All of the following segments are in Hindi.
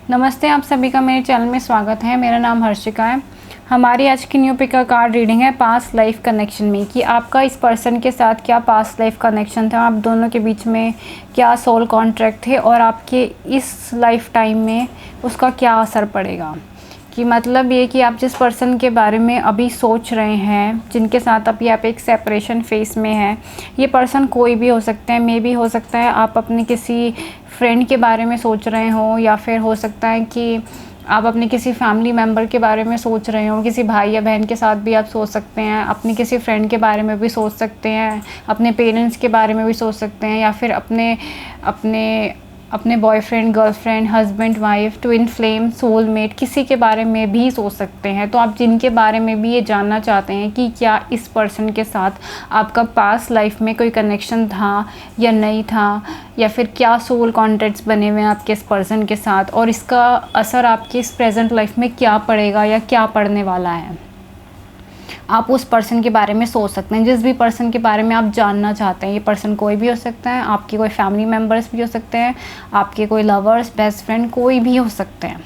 नमस्ते, आप सभी का मेरे चैनल में स्वागत है। मेरा नाम हर्षिका है। हमारी आज की न्यू पिक कार्ड रीडिंग है पास्ट लाइफ कनेक्शन में कि आपका इस पर्सन के साथ क्या पास्ट लाइफ कनेक्शन था, आप दोनों के बीच में क्या सोल कॉन्ट्रैक्ट थे और आपके इस लाइफ टाइम में उसका क्या असर पड़ेगा। कि मतलब ये कि आप जिस पर्सन के बारे में अभी सोच रहे हैं, जिनके साथ अभी आप एक सेपरेशन फेस में हैं, ये पर्सन कोई भी हो सकते हैं। मे भी हो सकता है आप अपने किसी फ्रेंड के बारे में सोच रहे हो, या फिर हो सकता है कि आप अपने किसी फैमिली मेम्बर के बारे में सोच रहे हो। किसी भाई या बहन के साथ भी आप सोच सकते हैं, अपने किसी फ्रेंड के बारे में भी सोच सकते हैं, अपने पेरेंट्स के बारे में भी सोच सकते हैं, या फिर अपने boyfriend, girlfriend, husband, wife, twin flame, soulmate, किसी के बारे में भी सोच सकते हैं। तो आप जिनके बारे में भी ये जानना चाहते हैं कि क्या इस पर्सन के साथ आपका पास्ट लाइफ में कोई कनेक्शन था या नहीं था, या फिर क्या सोल कॉन्ट्रैक्ट्स बने हुए हैं आपके इस पर्सन के साथ, और इसका असर आपकी इस प्रेजेंट लाइफ में क्या पड़ेगा या क्या पड़ने वाला है, आप उस पर्सन के बारे में सोच सकते हैं। जिस भी पर्सन के बारे में आप जानना चाहते हैं, ये पर्सन कोई भी हो सकता है, आपके कोई फैमिली मेम्बर्स भी हो सकते हैं, आपके कोई लवर्स, बेस्ट फ्रेंड, कोई भी हो सकते हैं।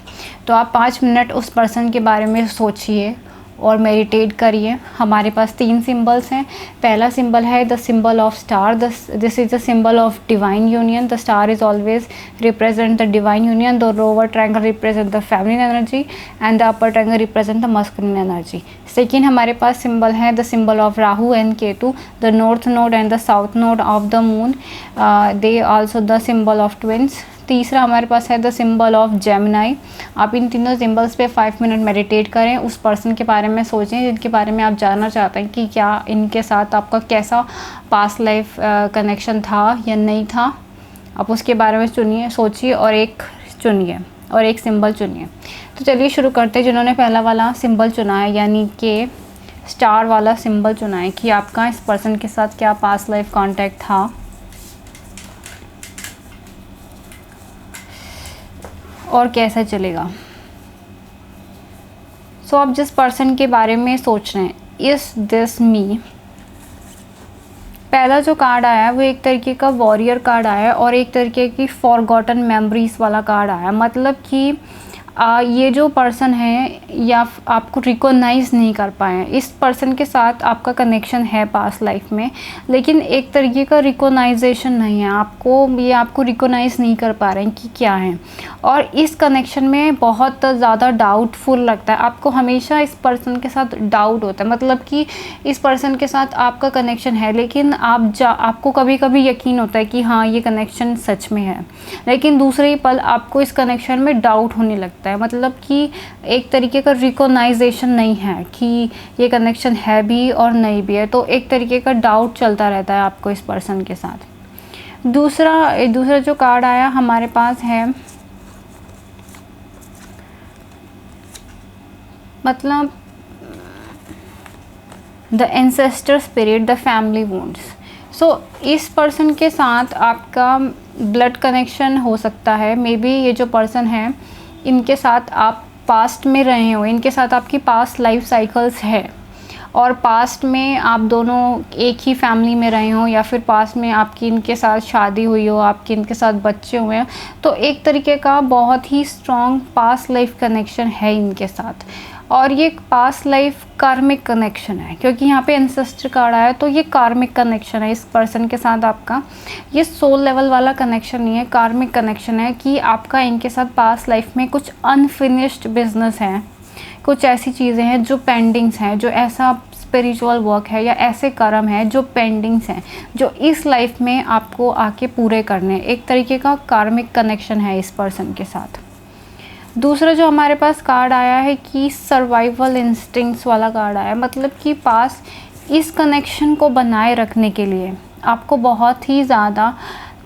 तो आप 5 मिनट उस पर्सन के बारे में सोचिए और मेडिटेट करिए। हमारे पास 3 सिंबल्स हैं। पहला सिंबल है the symbol of star. This is the symbol of divine union. The star is always represent the divine union. The lower triangle represent the feminine energy and the upper triangle represent the masculine energy. Second हमारे पास सिंबल है the symbol of Rahu and Ketu. The north node and the south node of the moon, they also the symbol of twins. तीसरा हमारे पास है द सिंबल ऑफ जेमिनाई। आप इन तीनों सिंबल्स पे 5 मिनट मेडिटेट करें, उस पर्सन के बारे में सोचें जिनके बारे में आप जानना चाहते हैं कि क्या इनके साथ आपका कैसा पास्ट लाइफ कनेक्शन था या नहीं था। आप उसके बारे में चुनिए, सोचिए और एक सिंबल चुनिए। तो चलिए शुरू करते हैं। जिन्होंने पहला वाला सिंबल चुना है, यानी कि स्टार वाला सिंबल चुना है, कि आपका इस पर्सन के साथ क्या पास्ट लाइफ कॉन्टैक्ट था और कैसा चलेगा। सो आप जिस पर्सन के बारे में सोच रहे हैं, इज दिस मी। पहला जो कार्ड आया है वो एक तरीके का वॉरियर कार्ड आया है और एक तरीके की फॉरगॉटन मेमोरीज वाला कार्ड आया है। मतलब कि ये जो पर्सन है या आपको रिकॉग्नाइज़ नहीं कर पाए हैं। इस पर्सन के साथ आपका कनेक्शन है पास्ट लाइफ में, लेकिन एक तरीके का रिकॉग्नाइजेशन नहीं है। आपको रिकॉग्नाइज़ नहीं कर पा रहे हैं कि क्या है, और इस कनेक्शन में बहुत ज़्यादा डाउटफुल लगता है। आपको हमेशा इस पर्सन के साथ डाउट होता है। मतलब कि इस पर्सन के साथ आपका कनेक्शन है, लेकिन आपको कभी कभी यकीन होता है कि हाँ ये कनेक्शन सच में है, लेकिन दूसरे ही पल आपको इस कनेक्शन में डाउट होने लगता है। मतलब कि एक तरीके का रिकॉग्नाइजेशन नहीं है कि ये कनेक्शन है भी और नहीं भी है। तो एक तरीके का डाउट चलता रहता है आपको इस पर्सन के साथ। दूसरा जो कार्ड आया हमारे पास है, मतलब the ancestor spirit, the family wounds. So इस पर्सन के साथ आपका ब्लड कनेक्शन हो सकता है। मे बी ये जो पर्सन है, इनके साथ आप पास्ट में रहे हो, इनके साथ आपकी पास्ट लाइफ साइकिल्स है, और पास्ट में आप दोनों एक ही फैमिली में रहे हो, या फिर पास्ट में आपकी इनके साथ शादी हुई हो, आपके इनके साथ बच्चे हुए हैं। तो एक तरीके का बहुत ही स्ट्रॉन्ग पास्ट लाइफ कनेक्शन है इनके साथ, और ये पास्ट लाइफ कार्मिक कनेक्शन है, क्योंकि यहाँ पे एंसेस्टर कार्ड आया। तो ये कार्मिक कनेक्शन है इस पर्सन के साथ आपका। ये सोल लेवल वाला कनेक्शन नहीं है, कार्मिक कनेक्शन है कि आपका इनके साथ पास्ट लाइफ में कुछ अनफिनिश्ड बिजनेस है, कुछ ऐसी चीज़ें हैं जो पेंडिंग्स हैं, जो ऐसा स्पिरिचुअल वर्क है या ऐसे कर्म है जो पेंडिंग्स हैं, जो इस लाइफ में आपको आके पूरे करने। एक तरीके का कार्मिक कनेक्शन है इस पर्सन के साथ। दूसरा जो हमारे पास कार्ड आया है कि सर्वाइवल इंस्टिंक्ट्स वाला कार्ड आया। मतलब कि पास इस कनेक्शन को बनाए रखने के लिए आपको बहुत ही ज़्यादा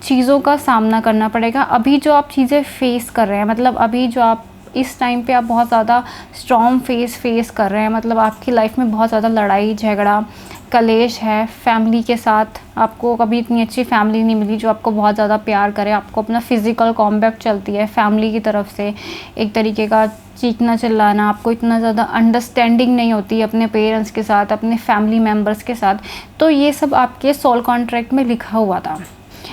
चीज़ों का सामना करना पड़ेगा। अभी जो आप चीज़ें फेस कर रहे हैं, मतलब अभी जो आप इस टाइम पे आप बहुत ज़्यादा स्ट्रॉन्ग फेस कर रहे हैं। मतलब आपकी लाइफ में बहुत ज़्यादा लड़ाई झगड़ा कलेश है फैमिली के साथ। आपको कभी इतनी अच्छी फैमिली नहीं मिली जो आपको बहुत ज़्यादा प्यार करे। आपको अपना फिज़िकल कॉम्बैट चलती है फैमिली की तरफ से, एक तरीके का चीखना चिल्लाना। आपको इतना ज़्यादा अंडरस्टैंडिंग नहीं होती अपने पेरेंट्स के साथ, अपने फैमिली मेम्बर्स के साथ। तो ये सब आपके सोल कॉन्ट्रैक्ट में लिखा हुआ था।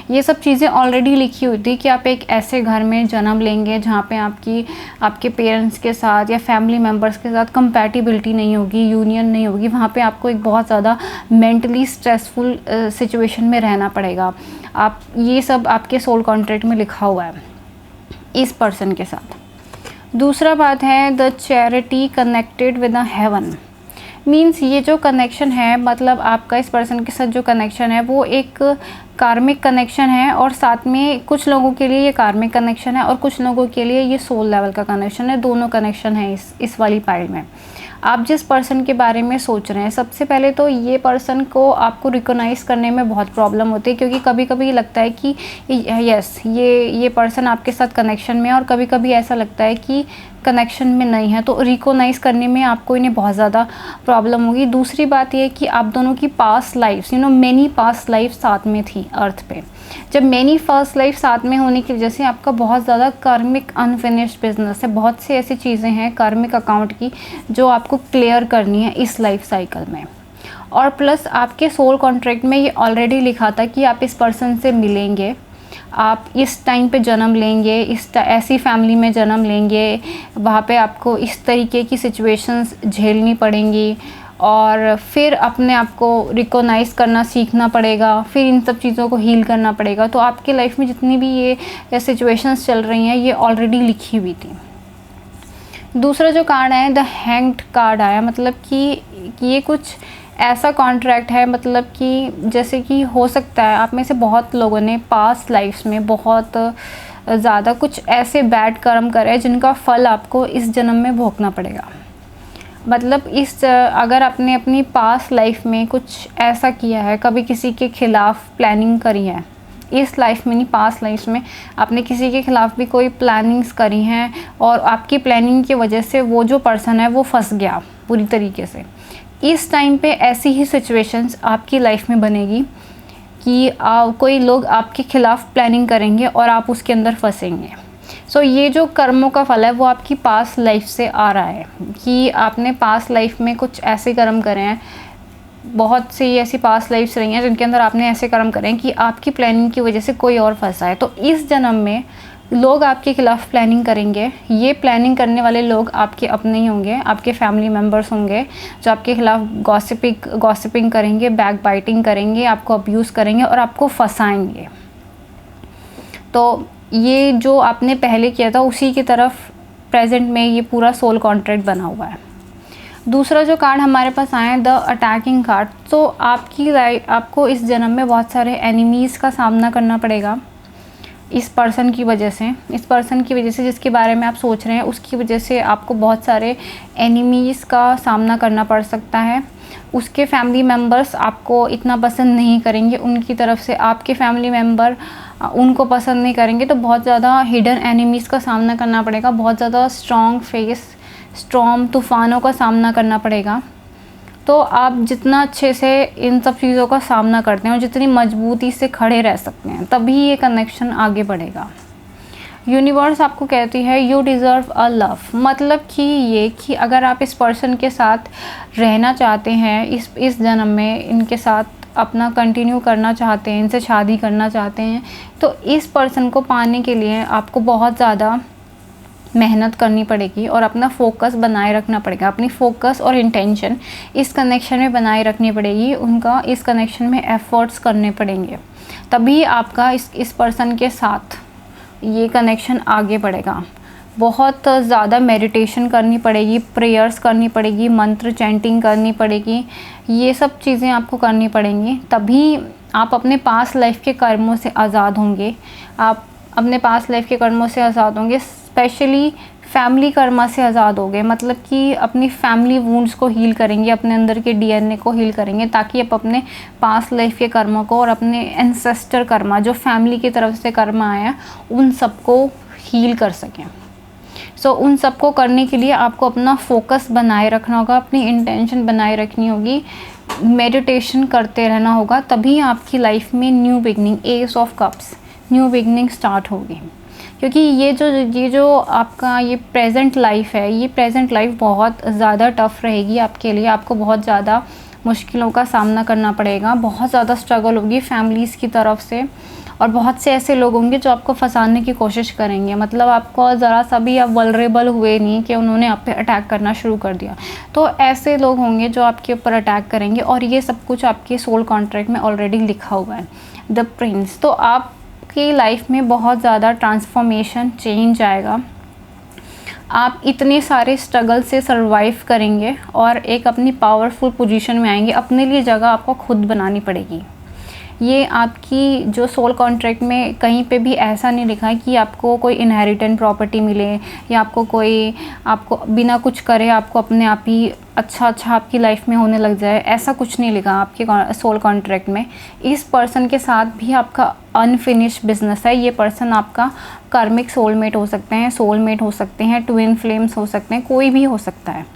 ये सब चीज़ें ऑलरेडी लिखी हुई थी कि आप एक ऐसे घर में जन्म लेंगे जहाँ पे आपके पेरेंट्स के साथ या फैमिली मेम्बर्स के साथ कंपैटिबिलिटी नहीं होगी, यूनियन नहीं होगी। वहाँ पे आपको एक बहुत ज़्यादा मेंटली स्ट्रेसफुल सिचुएशन में रहना पड़ेगा। आप ये सब आपके सोल कॉन्ट्रैक्ट में लिखा हुआ है इस पर्सन के साथ। दूसरा बात है the charity connected with the haven. Means ये जो कनेक्शन है, मतलब आपका इस पर्सन के साथ जो कनेक्शन है वो एक कार्मिक कनेक्शन है, और साथ में कुछ लोगों के लिए ये कार्मिक कनेक्शन है और कुछ लोगों के लिए ये सोल लेवल का कनेक्शन है। दोनों कनेक्शन है इस वाली पाइल में। आप जिस पर्सन के बारे में सोच रहे हैं, सबसे पहले तो ये पर्सन को आपको रिकॉग्नाइज़ करने में बहुत प्रॉब्लम होती है, क्योंकि कभी कभी लगता है कि यस ये पर्सन आपके साथ कनेक्शन में है, और कभी कभी ऐसा लगता है कि कनेक्शन में नहीं है, तो रिकॉग्नाइज़ करने में आपको इन्हें बहुत ज़्यादा प्रॉब्लम होगी। दूसरी बात ये कि आप दोनों की past lifes many past life साथ में थी अर्थ पे। जब मैनी फर्स्ट लाइफ साथ में होने की वजह से आपका बहुत ज़्यादा कार्मिक अनफिनिश्ड बिजनेस है, बहुत सी ऐसी चीज़ें हैं कार्मिक अकाउंट की जो आपको क्लियर करनी है इस लाइफ साइकिल में। और प्लस आपके सोल कॉन्ट्रैक्ट में ये ऑलरेडी लिखा था कि आप इस पर्सन से मिलेंगे, आप इस टाइम पे जन्म लेंगे, ऐसी फैमिली में जन्म लेंगे, वहाँ पे आपको इस तरीके की सिचुएशंस झेलनी पड़ेंगी, और फिर अपने आप को रिकॉग्नाइज़ करना सीखना पड़ेगा, फिर इन सब चीज़ों को हील करना पड़ेगा। तो आपके लाइफ में जितनी भी ये सिचुएशंस चल रही हैं ये ऑलरेडी लिखी हुई थी। दूसरा जो कार्ड है द हैंग्ड कार्ड आया, मतलब कि ये कुछ ऐसा कॉन्ट्रैक्ट है, मतलब कि जैसे कि हो सकता है आप में से बहुत लोगों ने पास्ट लाइफ्स में बहुत ज़्यादा कुछ ऐसे बैड कर्म करे जिनका फल आपको इस जन्म में भोगना पड़ेगा। मतलब अगर आपने अपनी पास्ट लाइफ में कुछ ऐसा किया है, कभी किसी के ख़िलाफ़ प्लानिंग करी है, इस लाइफ में नहीं पास्ट लाइफ में आपने किसी के ख़िलाफ़ भी कोई प्लानिंग्स करी हैं, और आपकी प्लानिंग की वजह से वो जो पर्सन है वो फंस गया पूरी तरीके से। इस टाइम पे ऐसी ही सिचुएशंस आपकी लाइफ में बनेगी कि कोई लोग आपके ख़िलाफ़ प्लानिंग करेंगे और आप उसके अंदर फंसेंगे। सो ये जो कर्मों का फल है वो आपकी पास्ट लाइफ से आ रहा है कि आपने पास्ट लाइफ में कुछ ऐसे कर्म करे हैं, बहुत सी ऐसी पास्ट लाइफ्स रही हैं जिनके अंदर आपने ऐसे कर्म करे हैं कि आपकी प्लानिंग की वजह से कोई और फंसा है। तो इस जन्म में लोग आपके ख़िलाफ़ प्लानिंग करेंगे। ये प्लानिंग करने वाले लोग आपके अपने ही होंगे, आपके फैमिली मेम्बर्स होंगे जो आपके ख़िलाफ़ गॉसिपिंग करेंगे, बैक बाइटिंग करेंगे, आपको अब्यूज़ करेंगे और आपको फंसाएंगे। तो ये जो आपने पहले किया था उसी की तरफ प्रेजेंट में ये पूरा सोल कॉन्ट्रैक्ट बना हुआ है। दूसरा जो कार्ड हमारे पास आया है द अटैकिंग कार्ड। तो आपको इस जन्म में बहुत सारे एनिमीज़ का सामना करना पड़ेगा इस पर्सन की वजह से जिसके बारे में आप सोच रहे हैं उसकी वजह से आपको बहुत सारे एनिमीज़ का सामना करना पड़ सकता है। उसके फैमिली मेम्बर्स आपको इतना पसंद नहीं करेंगे, उनकी तरफ से आपके फैमिली मेम्बर उनको पसंद नहीं करेंगे, तो बहुत ज़्यादा हिडन एनिमीज़ का सामना करना पड़ेगा, बहुत ज़्यादा स्ट्रॉम तूफ़ानों का सामना करना पड़ेगा। तो आप जितना अच्छे से इन सब चीज़ों का सामना करते हैं और जितनी मजबूती से खड़े रह सकते हैं तभी ये कनेक्शन आगे बढ़ेगा। यूनिवर्स आपको कहती है यू डिज़र्व अ लव, मतलब कि अगर आप इस पर्सन के साथ रहना चाहते हैं, इस जन्म में इनके साथ अपना कंटिन्यू करना चाहते हैं, इनसे शादी करना चाहते हैं, तो इस पर्सन को पाने के लिए आपको बहुत ज़्यादा मेहनत करनी पड़ेगी और अपना फोकस बनाए रखना पड़ेगा। अपनी फोकस और इंटेंशन इस कनेक्शन में बनाए रखनी पड़ेगी, उनका इस कनेक्शन में एफ़र्ट्स करने पड़ेंगे, तभी आपका इस पर्सन के साथ ये कनेक्शन आगे बढ़ेगा। बहुत ज़्यादा मेडिटेशन करनी पड़ेगी, प्रेयर्स करनी पड़ेगी, मंत्र चैंटिंग करनी पड़ेगी, ये सब चीज़ें आपको करनी पड़ेंगी, तभी आप अपने पास्ट लाइफ के कर्मों से आज़ाद होंगे। आप अपने पास्ट लाइफ के कर्मों से आज़ाद होंगे, स्पेशली फैमिली कर्मा से आज़ाद हो गए, मतलब कि अपनी फैमिली वुंड्स को हील करेंगे, अपने अंदर के डीएनए को हील करेंगे, ताकि आप अपने पास्ट लाइफ के कर्मों को और अपने एंसेस्टर कर्मा जो फैमिली की तरफ से कर्मा आया उन सबको हील कर सकें। सो उन सबको करने के लिए आपको अपना फोकस बनाए रखना होगा, अपनी इंटेंशन बनाए रखनी होगी, मेडिटेशन करते रहना होगा, तभी आपकी लाइफ में new beginning, S of cups, new beginning start होगी। क्योंकि ये जो आपका ये प्रेजेंट लाइफ है, ये प्रेजेंट लाइफ बहुत ज़्यादा टफ़ रहेगी आपके लिए, आपको बहुत ज़्यादा मुश्किलों का सामना करना पड़ेगा, बहुत ज़्यादा स्ट्रगल होगी फैमिलीज़ की तरफ से, और बहुत से ऐसे लोग होंगे जो आपको फंसाने की कोशिश करेंगे, मतलब आपको ज़रा सा भी आप वल्नरेबल हुए नहीं कि उन्होंने आप पे अटैक करना शुरू कर दिया, तो ऐसे लोग होंगे जो आपके ऊपर अटैक करेंगे। और ये सब कुछ आपके सोल कॉन्ट्रैक्ट में ऑलरेडी लिखा हुआ है, द प्रिंस। तो आपकी लाइफ में बहुत ज़्यादा ट्रांसफॉर्मेशन, चेंज आएगा। आप इतने सारे स्ट्रगल से सरवाइव करेंगे और एक अपनी पावरफुल पोजीशन में आएंगे। अपने लिए जगह आपको खुद बनानी पड़ेगी। ये आपकी जो सोल कॉन्ट्रैक्ट में कहीं पे भी ऐसा नहीं लिखा है कि आपको कोई इनहेरिटेंट प्रॉपर्टी मिले या आपको बिना कुछ करे आपको अपने आप ही अच्छा आपकी लाइफ में होने लग जाए, ऐसा कुछ नहीं लिखा आपके सोल कॉन्ट्रैक्ट में। इस पर्सन के साथ भी आपका अनफिनिश्ड बिजनेस है। ये पर्सन आपका कार्मिक सोलमेट हो सकते हैं, सोलमेट हो सकते हैं, ट्विन फ्लेम्स हो सकते हैं, कोई भी हो सकता है।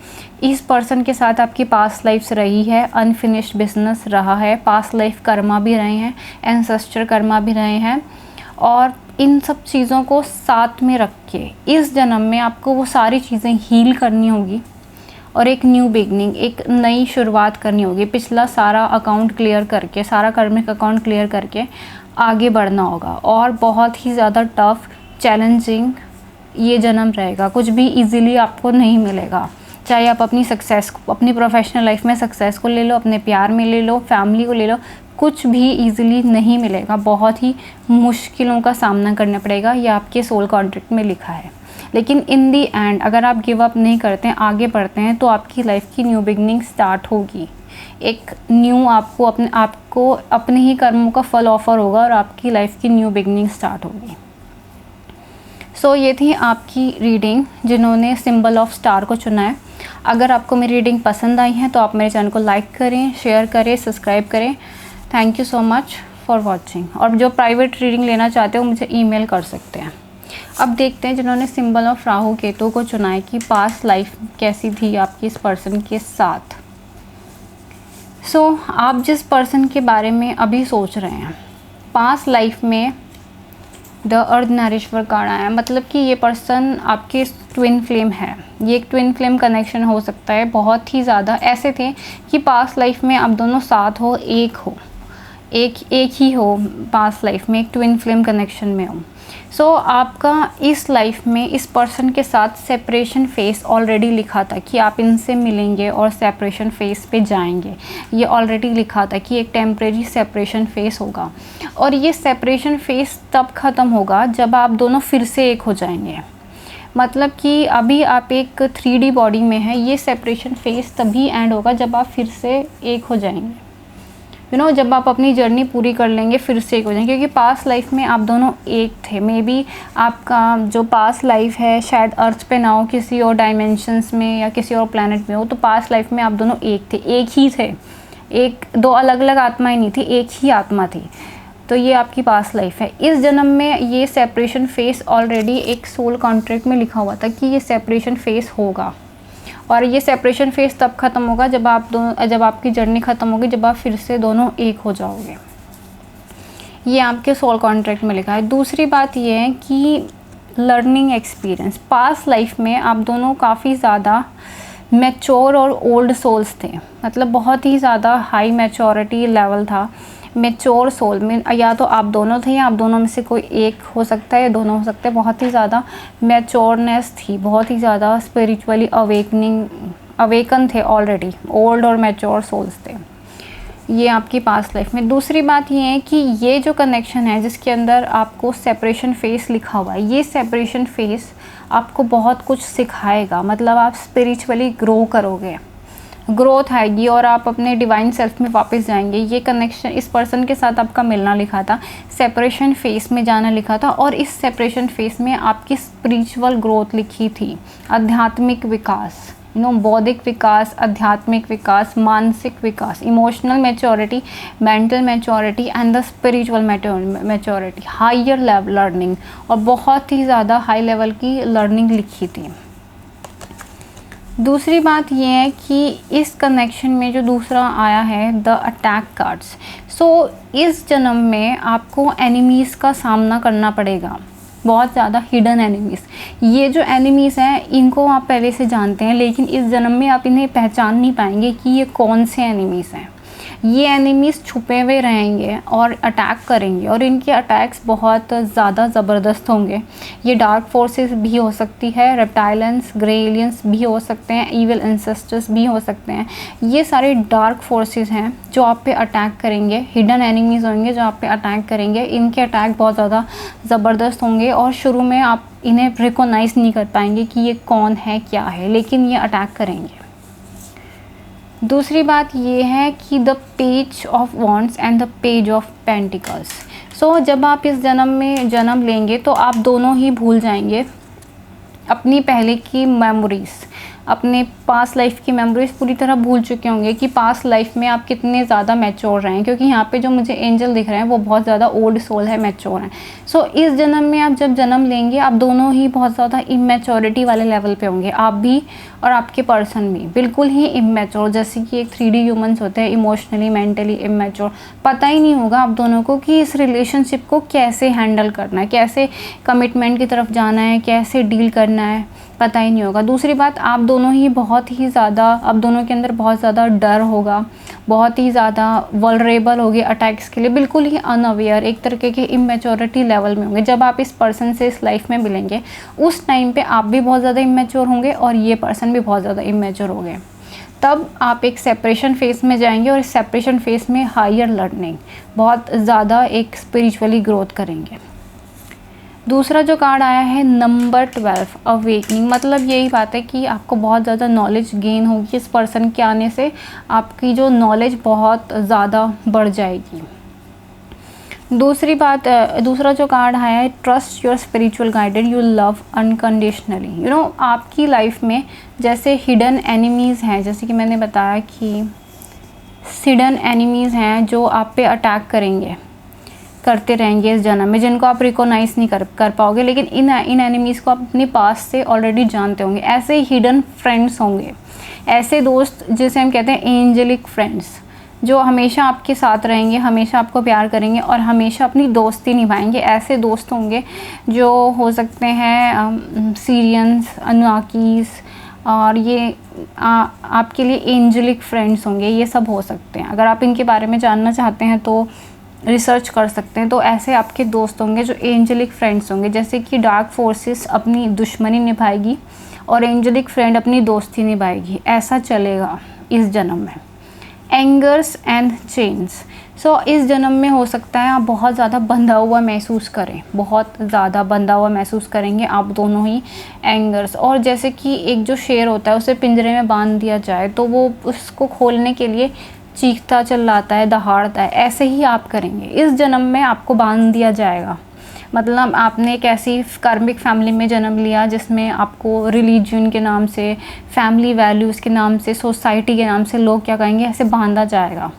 इस पर्सन के साथ आपकी पास्ट लाइफ्स रही है, अनफिनिश्ड बिजनेस रहा है, पास्ट लाइफ कर्मा भी रहे हैं, एंसेस्टर कर्मा भी रहे हैं। और इन सब चीज़ों को साथ में रख के इस जन्म में आपको वो सारी चीज़ें हील करनी होगी और एक न्यू बिगनिंग, एक नई शुरुआत करनी होगी। पिछला सारा अकाउंट क्लियर करके, सारा कर्मिक अकाउंट क्लियर करके आगे बढ़ना होगा। और बहुत ही ज़्यादा टफ, चैलेंजिंग ये जन्म रहेगा। कुछ भी इजीली आपको नहीं मिलेगा। चाहे आप अपनी सक्सेस को, अपनी प्रोफेशनल लाइफ में सक्सेस को ले लो, अपने प्यार में ले लो, फैमिली को ले लो, कुछ भी इजीली नहीं मिलेगा। बहुत ही मुश्किलों का सामना करना पड़ेगा। ये आपके सोल कॉन्ट्रैक्ट में लिखा है। लेकिन इन दी एंड अगर आप गिव अप नहीं करते हैं, आगे बढ़ते हैं, तो आपकी लाइफ की न्यू बिगनिंग स्टार्ट होगी। एक न्यू आपको अपने ही कर्मों का फल ऑफर होगा और आपकी लाइफ की न्यू बिगनिंग स्टार्ट होगी। सो ये थी आपकी रीडिंग जिन्होंने सिंबल ऑफ स्टार को चुना है। अगर आपको मेरी रीडिंग पसंद आई है तो आप मेरे चैनल को लाइक करें, शेयर करें, सब्सक्राइब करें। Thank you so much for watching. और जो प्राइवेट रीडिंग लेना चाहते हो मुझे ईमेल कर सकते हैं। अब देखते हैं जिन्होंने सिंबल ऑफ राहु केतु को चुना है कि पास्ट लाइफ कैसी थी आपकी इस पर्सन के साथ। सो आप जिस पर्सन के बारे में अभी सोच रहे हैं, पास्ट लाइफ में द अर्धनारीश्वर कार्ड आया, मतलब कि ये पर्सन आपके ट्विन फ्लेम है। ये एक ट्विन फ्लेम कनेक्शन हो सकता है। बहुत ही ज़्यादा ऐसे थे कि पास्ट लाइफ में आप दोनों साथ हो, एक ही हो पास्ट लाइफ में, एक ट्विन फ्लेम कनेक्शन में हो। सो आपका इस लाइफ में इस पर्सन के साथ सेपरेशन फेस ऑलरेडी लिखा था कि आप इनसे मिलेंगे और सेपरेशन फेस पे जाएंगे। ये ऑलरेडी लिखा था कि एक टेम्परेरी सेपरेशन फेस होगा और ये सेपरेशन फेस तब ख़त्म होगा जब आप दोनों फिर से एक हो जाएंगे। मतलब कि अभी आप एक 3D बॉडी में हैं, ये सेपरेशन फेस तभी एंड होगा जब आप फिर से एक हो जाएंगे। जब आप अपनी जर्नी पूरी कर लेंगे फिर से एक हो जाएंगे। क्योंकि पास्ट लाइफ में आप दोनों एक थे। मे बी आपका जो पास्ट लाइफ है शायद अर्थ पे ना हो, किसी और डायमेंशंस में या किसी और प्लैनेट में हो, तो पास्ट लाइफ में आप दोनों एक थे, एक ही थे। दो अलग अलग आत्माएं नहीं थी, एक ही आत्मा थी। तो ये आपकी पास्ट लाइफ है। इस जन्म में ये सेपरेशन फेस ऑलरेडी एक सोल कॉन्ट्रैक्ट में लिखा हुआ था कि ये सेपरेशन फेस होगा। और ये सेपरेशन फेस तब ख़त्म होगा जब आपकी जर्नी ख़त्म होगी, जब आप फिर से दोनों एक हो जाओगे। ये आपके सोल कॉन्ट्रैक्ट में लिखा है। दूसरी बात ये है कि लर्निंग एक्सपीरियंस, पास्ट लाइफ में आप दोनों काफ़ी ज़्यादा मैच्योर और ओल्ड सोल्स थे। मतलब बहुत ही ज़्यादा हाई मैच्योरिटी लेवल था। मैच्योर सोल में या तो आप दोनों थे या आप दोनों में से कोई एक हो सकता है या दोनों हो सकते हैं। बहुत ही ज़्यादा मैच्योरनेस थी, बहुत ही ज़्यादा स्पिरिचुअली अवेकन थे ऑलरेडी। ओल्ड और मैच्योर सोल्स थे ये आपकी पास्ट लाइफ में। दूसरी बात ये है कि ये जो कनेक्शन है जिसके अंदर आपको सेपरेशन फेस लिखा हुआ है, ये सेपरेशन फेस आपको बहुत कुछ सिखाएगा। मतलब आप स्पिरिचुअली ग्रो करोगे, ग्रोथ आएगी और आप अपने डिवाइन सेल्फ में वापस जाएंगे। ये कनेक्शन इस पर्सन के साथ आपका मिलना लिखा था, सेपरेशन फेस में जाना लिखा था। और इस सेपरेशन फेस में आपकी स्पिरिचुअल ग्रोथ लिखी थी, आध्यात्मिक विकास, बौद्धिक विकास, आध्यात्मिक विकास, मानसिक विकास, emotional maturity, mental maturity and the spiritual maturity, higher level learning, और बहुत ही ज़्यादा हाई लेवल की लर्निंग लिखी थी। दूसरी बात यह है कि इस कनेक्शन में जो दूसरा आया है द अटैक कार्ड्स। सो इस जन्म में आपको एनिमीज़ का सामना करना पड़ेगा, बहुत ज़्यादा हिडन एनिमीज़। ये जो एनिमीज़ हैं इनको आप पहले से जानते हैं, लेकिन इस जन्म में आप इन्हें पहचान नहीं पाएंगे कि ये कौन से एनिमीज़ हैं। ये एनिमीज़ छुपे हुए रहेंगे और अटैक करेंगे, और इनके अटैक्स बहुत ज़्यादा ज़बरदस्त होंगे। ये डार्क फोर्सेस भी हो सकती है, रेप्टाइलियंस, ग्रे एलियंस भी हो सकते हैं, ईविल एंसेस्टर्स भी हो सकते हैं। ये सारे डार्क फोर्सेस हैं जो आप पे अटैक करेंगे, हिडन एनिमीज़ होंगे जो आप पे अटैक करेंगे। इनके अटैक बहुत ज़्यादा ज़बरदस्त होंगे और शुरू में आप इन्हें रिकॉग्नाइज़ नहीं कर पाएंगे कि ये कौन है, क्या है, लेकिन ये अटैक करेंगे। दूसरी बात ये है कि the page of wands and the page of pentacles. So जब आप इस जन्म में जन्म लेंगे तो आप दोनों ही भूल जाएंगे अपनी पहले की मेमोरीज़, अपने पास्ट लाइफ की मेमोरीज पूरी तरह भूल चुके होंगे कि पास्ट लाइफ में आप कितने ज़्यादा मैच्योर रहे हैं, क्योंकि यहाँ पे जो मुझे एंजल दिख रहे हैं वो बहुत ज़्यादा ओल्ड सोल है, मैच्योर हैं। सो इस जन्म में आप जब जन्म लेंगे आप दोनों ही बहुत ज़्यादा इमेच्योरिटी वाले लेवल पे होंगे, आप भी और आपके पर्सन भी बिल्कुल ही इमेच्योर, जैसे कि एक 3D ह्यूमंस होते हैं, इमोशनली मेंटली इमेच्योर। पता ही नहीं होगा आप दोनों को कि इस रिलेशनशिप को कैसे हैंडल करना है, कैसे कमिटमेंट की तरफ जाना है, कैसे डील करना है, पता ही नहीं होगा। दूसरी बात, आप दोनों ही बहुत ही ज़्यादा, आप दोनों के अंदर बहुत ज़्यादा डर होगा, बहुत ही ज़्यादा वल्नरेबल होगे अटैक्स के लिए, बिल्कुल ही अनअवेयर, एक तरीके के इमेच्योरिटी लेवल में होंगे। जब आप इस पर्सन से इस लाइफ में मिलेंगे उस टाइम पे आप भी बहुत ज़्यादा इमेच्योर होंगे और ये पर्सन भी बहुत ज़्यादा इमेच्योर होंगे। तब आप एक सेपरेशन फेज़ में जाएंगे और इस सेपरेशन फेज़ में हायर लर्निंग, बहुत ज़्यादा एक स्पिरिचुअली ग्रोथ करेंगे। दूसरा जो कार्ड आया है नंबर 12 अवेकनिंग, मतलब यही बात है कि आपको बहुत ज़्यादा नॉलेज गेन होगी इस पर्सन के आने से, आपकी जो नॉलेज बहुत ज़्यादा बढ़ जाएगी। दूसरी बात, दूसरा जो कार्ड आया है trust your spiritual guided you love unconditionally. You know, आपकी लाइफ में जैसे हिडन एनिमीज़ हैं, जैसे कि मैंने बताया कि हिडन एनिमीज़ हैं जो आप पे अटैक करते रहेंगे इस जन्म में, जिनको आप रिकॉग्नाइज़ नहीं कर पाओगे, लेकिन इन एनिमीज़ को आप अपने पास से ऑलरेडी जानते होंगे। ऐसे हिडन फ्रेंड्स होंगे, ऐसे दोस्त जिसे हम कहते हैं एंजेलिक फ्रेंड्स, जो हमेशा आपके साथ रहेंगे, हमेशा आपको प्यार करेंगे और हमेशा अपनी दोस्ती निभाएंगे। ऐसे दोस्त होंगे जो हो सकते हैं सीरियंस, अनाकीस, और ये आपके लिए एंजेलिक फ्रेंड्स होंगे, ये सब हो सकते हैं। अगर आप इनके बारे में जानना चाहते हैं तो रिसर्च कर सकते हैं। तो ऐसे आपके दोस्त होंगे जो एंजेलिक फ्रेंड्स होंगे, जैसे कि डार्क फोर्सेस अपनी दुश्मनी निभाएगी और एंजेलिक फ्रेंड अपनी दोस्ती निभाएगी, ऐसा चलेगा इस जन्म में। एंगर्स एंड चेन्स, सो इस जन्म में हो सकता है आप बहुत ज़्यादा बंधा हुआ महसूस करें, बहुत ज़्यादा बंधा हुआ महसूस करेंगे आप दोनों ही एंगर्स। और जैसे कि एक जो शेर होता है उसे पिंजरे में बांध दिया जाए तो वो उसको खोलने के लिए चीखता चिल्लाता है, दहाड़ता है, ऐसे ही आप करेंगे। इस जन्म में आपको बांध दिया जाएगा, मतलब आपने एक ऐसी कार्मिक फैमिली में जन्म लिया जिसमें आपको रिलीजन के नाम से, फैमिली वैल्यूज़ के नाम से, सोसाइटी के नाम से लोग क्या कहेंगे, ऐसे बांधा जाएगा।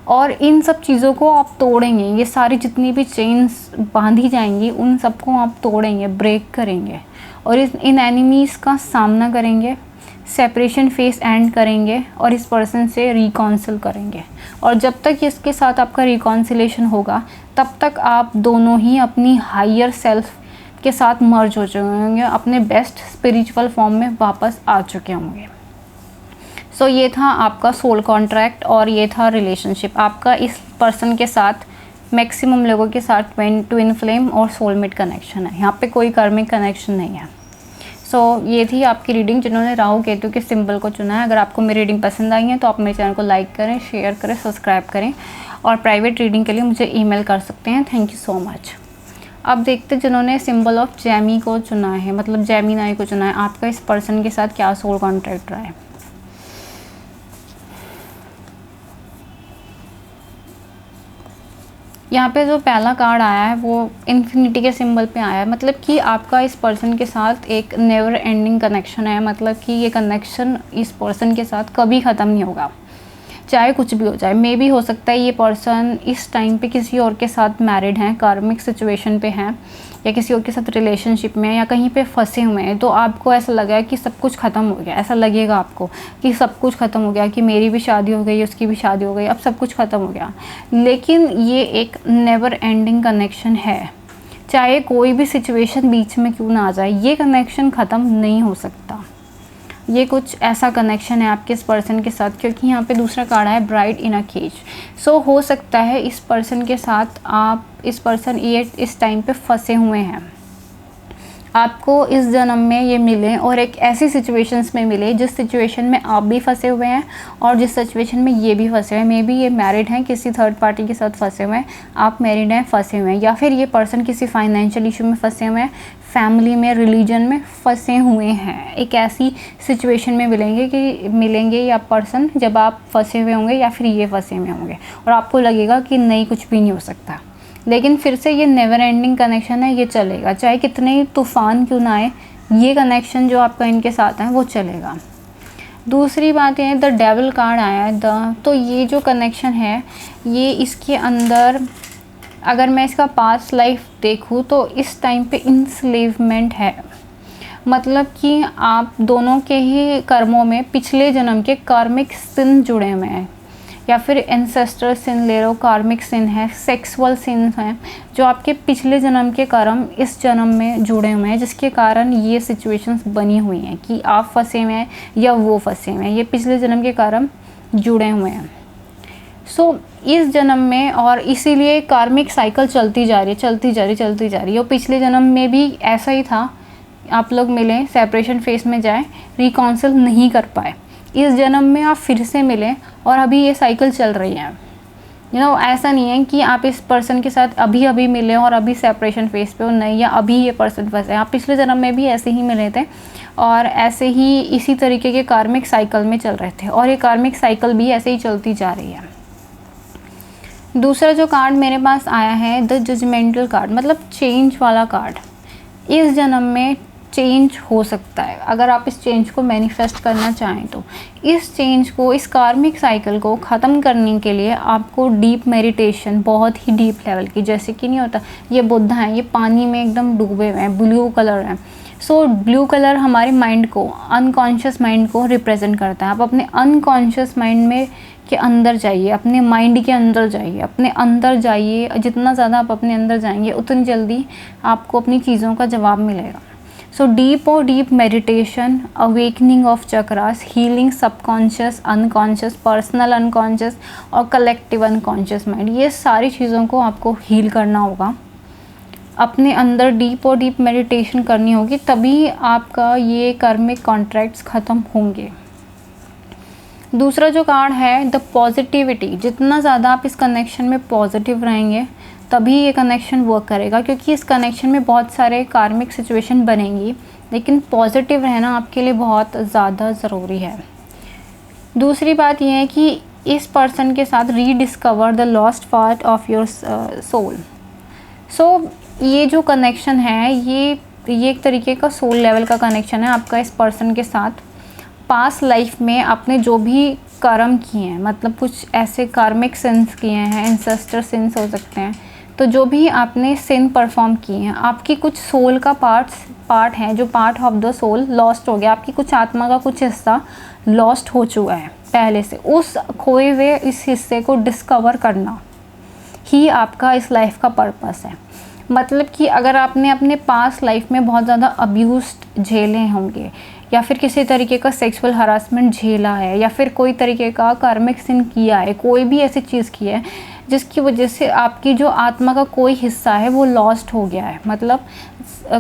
और इन सब चीज़ों को आप तोड़ेंगे, ये सारी जितनी भी चेन्स बांधी जाएंगी उन सबको आप तोड़ेंगे, ब्रेक करेंगे और इन एनिमीज़ का सामना करेंगे, सेपरेशन फेस एंड करेंगे और इस पर्सन से रिकॉन्सिल करेंगे। और जब तक इसके साथ आपका रिकॉन्सिलेशन होगा तब तक आप दोनों ही अपनी हायर सेल्फ के साथ मर्ज हो चुके होंगे, अपने बेस्ट स्पिरिचुअल फॉर्म में वापस आ चुके होंगे। सो ये था आपका सोल कॉन्ट्रैक्ट और ये था रिलेशनशिप आपका इस पर्सन के साथ। मैक्सिमम लोगों के साथ ट्विन फ्लेम और सोलमेट कनेक्शन है, यहाँ पे कोई कर्मिक कनेक्शन नहीं है। सो ये थी आपकी रीडिंग जिन्होंने राहु केतु के सिंबल को चुना है। अगर आपको मेरी रीडिंग पसंद आई है तो आप मेरे चैनल को लाइक करें, शेयर करें, सब्सक्राइब करें और प्राइवेट रीडिंग के लिए मुझे ईमेल कर सकते हैं। Thank you so much. अब देखते जिन्होंने सिंबल ऑफ जेमी को चुना है, मतलब जेमिनाई को चुना है, आपका इस पर्सन के साथ क्या सोल कॉन्ट्रैक्ट रहा है। यहाँ पे जो पहला कार्ड आया है वो इन्फिनिटी के सिंबल पे आया है, मतलब कि आपका इस पर्सन के साथ एक नेवर एंडिंग कनेक्शन है, मतलब कि ये कनेक्शन इस पर्सन के साथ कभी ख़त्म नहीं होगा, चाहे कुछ भी हो जाए। मे भी हो सकता है ये पर्सन इस टाइम पे किसी और के साथ मैरिड हैं, कार्मिक सिचुएशन पे हैं, या किसी और के साथ रिलेशनशिप में या कहीं पे फंसे हुए हैं, तो आपको ऐसा लगा कि सब कुछ ख़त्म हो गया, ऐसा लगेगा आपको कि सब कुछ ख़त्म हो गया, कि मेरी भी शादी हो गई, उसकी भी शादी हो गई, अब सब कुछ ख़त्म हो गया। लेकिन ये एक नेवर एंडिंग कनेक्शन है, चाहे कोई भी सिचुएशन बीच में क्यों ना आ जाए, ये कनेक्शन ख़त्म नहीं हो सकता। ये कुछ ऐसा कनेक्शन है आपके इस पर्सन के साथ, क्योंकि यहाँ पे दूसरा कार्ड है ब्राइड इन अ केज। सो हो सकता है इस पर्सन के साथ इस पर्सन ये इस टाइम पे फंसे हुए हैं, आपको इस जन्म में ये मिले और एक ऐसी सिचुएशंस में मिले जिस सिचुएशन में आप भी फंसे हुए हैं और जिस सिचुएशन में ये भी फंसे हुए हैं। मे बी ये मैरिड हैं, किसी थर्ड पार्टी के साथ फंसे हुए हैं, आप मैरिड हैं फंसे हुए हैं, या फिर ये पर्सन किसी फाइनेंशियल इशू में फंसे हुए हैं, फैमिली में, रिलीजन में फंसे हुए हैं। एक ऐसी सिचुएशन में मिलेंगे या पर्सन जब आप फंसे हुए होंगे या फिर ये फंसे हुए होंगे और आपको लगेगा कि नहीं कुछ भी नहीं हो सकता। लेकिन फिर से ये नेवर एंडिंग कनेक्शन है, ये चलेगा, चाहे कितने ही तूफ़ान क्यों ना आए, ये कनेक्शन जो आपका इनके साथ है वो चलेगा। दूसरी बात है द डेविल कार्ड आया है तो ये जो कनेक्शन है ये इसके अंदर अगर मैं इसका पास्ट लाइफ देखूँ तो इस टाइम पे इंस्लेवमेंट है, मतलब कि आप दोनों के ही कर्मों में पिछले जन्म के कार्मिक सिन जुड़े हुए हैं, या फिर एंसेस्टर सिन ले लो, कार्मिक सिन है, सेक्सुअल सिन हैं, जो आपके पिछले जन्म के कर्म इस जन्म में जुड़े हुए हैं, जिसके कारण ये सिचुएशंस बनी हुई हैं कि आप फंसे हुए हैं या वो फंसे हुए हैं, ये पिछले जन्म के कर्म जुड़े हुए हैं। सो इस जन्म में और इसीलिए कार्मिक साइकिल चलती जा रही है। और पिछले जन्म में भी ऐसा ही था, आप लोग मिले, सेपरेशन फेस में जाए, रिकाउंसिल नहीं कर पाए, इस जन्म में आप फिर से मिले और अभी ये साइकिल चल रही है। ऐसा नहीं है कि आप इस पर्सन के साथ अभी मिले और अभी सेपरेशन फेस पे हो, नहीं, या अभी ये पर्सन फंसे। आप पिछले जन्म में भी ऐसे ही मिले थे और ऐसे ही इसी तरीके के कार्मिक साइकिल में चल रहे थे और ये कार्मिक साइकिल भी ऐसे ही चलती जा रही है। दूसरा जो कार्ड मेरे पास आया है द जजमेंटल कार्ड, मतलब चेंज वाला कार्ड। इस जन्म में चेंज हो सकता है, अगर आप इस चेंज को मैनिफेस्ट करना चाहें तो इस चेंज को, इस कार्मिक साइकिल को ख़त्म करने के लिए आपको डीप मेडिटेशन, बहुत ही डीप लेवल की, जैसे कि नहीं होता ये बुद्धा हैं, ये पानी में एकदम डूबे हुए हैं, ब्लू कलर हैं। सो ब्लू कलर हमारे माइंड को, अनकॉन्शियस माइंड को रिप्रेजेंट करता है। आप अपने अनकॉन्शियस माइंड में के अंदर जाइए, अपने माइंड के अंदर जाइए, अपने अंदर जाइए। जितना ज़्यादा आप अपने अंदर जाएंगे उतनी जल्दी आपको अपनी चीज़ों का जवाब मिलेगा। So deep meditation, awakening of chakras, healing subconscious, unconscious, personal unconscious और कलेक्टिव अनकॉन्शियस माइंड, ये सारी चीज़ों को आपको हील करना होगा। अपने अंदर डीप मेडिटेशन करनी होगी, तभी आपका ये कार्मिक कॉन्ट्रैक्ट्स ख़त्म होंगे। दूसरा जो कार्ड है द पॉजिटिविटी, जितना ज़्यादा आप इस कनेक्शन में पॉजिटिव रहेंगे तभी ये कनेक्शन वर्क करेगा, क्योंकि इस कनेक्शन में बहुत सारे कार्मिक सिचुएशन बनेंगी, लेकिन पॉजिटिव रहना आपके लिए बहुत ज़्यादा ज़रूरी है। दूसरी बात यह है कि इस पर्सन के साथ rediscover the lost part of your soul. So ये जो कनेक्शन है ये एक तरीके का सोल लेवल का कनेक्शन है आपका इस पर्सन के साथ। पास्ट लाइफ में आपने जो भी कर्म किए हैं, मतलब कुछ ऐसे कार्मिक सिंस किए हैं, एंसेस्टर सिंस हो सकते हैं, तो जो भी आपने सिन परफॉर्म किए हैं, आपकी कुछ सोल का पार्ट है जो part of the soul lost हो गया, आपकी कुछ आत्मा का कुछ हिस्सा लॉस्ट हो चुका है पहले से। उस खोए हुए इस हिस्से को डिस्कवर करना ही आपका इस लाइफ का पर्पस है। मतलब कि अगर आपने अपने पास्ट लाइफ में बहुत ज़्यादा अब्यूज़ झेले होंगे, या फिर किसी तरीके का सेक्सुअल हरासमेंट झेला है, या फिर कोई तरीके का कार्मिक सिन किया है, कोई भी ऐसी चीज़ की है जिसकी वजह से आपकी जो आत्मा का कोई हिस्सा है वो लॉस्ट हो गया है, मतलब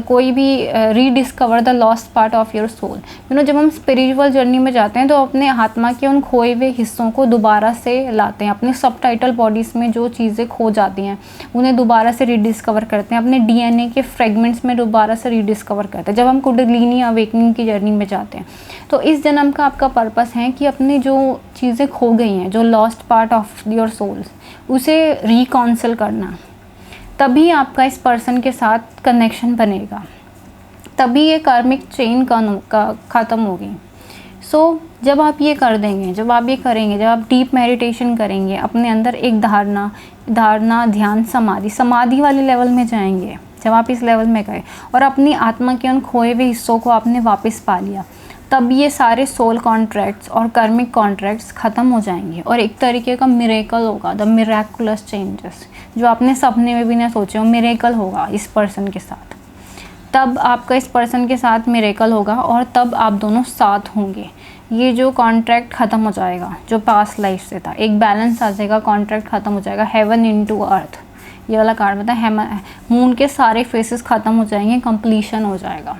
कोई भी rediscover the lost part of your soul. जब हम स्पिरिचुअल जर्नी में जाते हैं तो अपने आत्मा के उन खोए हुए हिस्सों को दोबारा से लाते हैं, अपने सबटाइटल बॉडीज़ में जो चीज़ें खो जाती हैं उन्हें दोबारा से रीडिस्कवर करते हैं, अपने डीएनए के फ्रेगमेंट्स में दोबारा से रीडिस्कवर करते हैं जब हम कुंडलिनी अवेकनिंग की जर्नी में जाते हैं। तो इस जन्म का आपका पर्पस है कि अपने जो चीज़ें खो गई हैं, जो lost part of your souls, उसे रिकाउंसिल करना, तभी आपका इस पर्सन के साथ कनेक्शन बनेगा, तभी ये कार्मिक चेन का ख़त्म होगी। सो जब आप ये कर देंगे, जब आप ये करेंगे, जब आप डीप मेडिटेशन करेंगे, अपने अंदर एक धारणा, ध्यान, समाधि वाले लेवल में जाएंगे, जब आप इस लेवल में गए और अपनी आत्मा के उन खोए हुए हिस्सों को आपने वापस पा लिया, तब ये सारे सोल कॉन्ट्रैक्ट्स और कार्मिक कॉन्ट्रैक्ट्स ख़त्म हो जाएंगे और एक तरीके का मिरेकल होगा, द मिरेकुलस चेंजेस, जो आपने सपने में भी ना सोचे हो, मिरेकल होगा इस पर्सन के साथ। तब आपका इस पर्सन के साथ मिरेकल होगा और तब आप दोनों साथ होंगे। ये जो कॉन्ट्रैक्ट ख़त्म हो जाएगा जो पास्ट लाइफ से था, एक बैलेंस आ जाएगा, कॉन्ट्रैक्ट ख़त्म हो जाएगा। हेवन इनटू अर्थ ये वाला कार्ड बताता है, मून के सारे फेसेस ख़त्म हो जाएंगे, कंप्लीशन हो जाएगा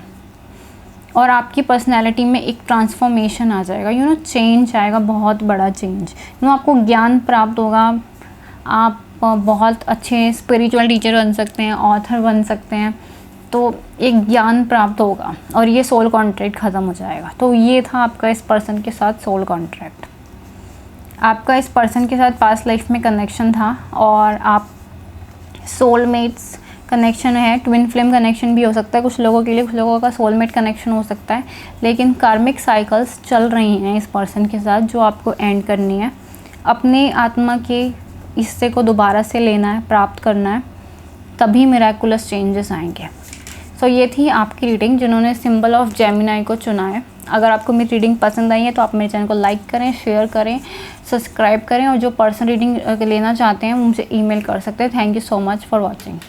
और आपकी पर्सनैलिटी में एक ट्रांसफॉर्मेशन आ जाएगा, चेंज आएगा, बहुत बड़ा चेंज। आपको ज्ञान प्राप्त होगा, आप बहुत अच्छे स्पिरिचुअल टीचर बन सकते हैं, ऑथर बन सकते हैं, तो एक ज्ञान प्राप्त होगा और ये सोल कॉन्ट्रैक्ट ख़त्म हो जाएगा। तो ये था आपका इस पर्सन के साथ सोल कॉन्ट्रैक्ट। आपका इस पर्सन के साथ पास्ट लाइफ में कनेक्शन था और आप सोलमेट्स कनेक्शन है, ट्विन फ्लेम कनेक्शन भी हो सकता है कुछ लोगों के लिए, कुछ लोगों का सोलमेट कनेक्शन हो सकता है, लेकिन कार्मिक साइकिल्स चल रही हैं इस पर्सन के साथ जो आपको एंड करनी है। अपने आत्मा के हिस्से को दोबारा से लेना है, प्राप्त करना है, तभी मिराकुलस चेंजेस आएंगे। सो ये थी आपकी रीडिंग जिन्होंने सिंबल ऑफ जेमिनी को चुना है। अगर आपको मेरी रीडिंग पसंद आई है तो आप मेरे चैनल को लाइक करें, शेयर करें, सब्सक्राइब करें और जो पर्सन रीडिंग लेना चाहते हैं वो मुझे ईमेल कर सकते हैं। Thank you so much for watching.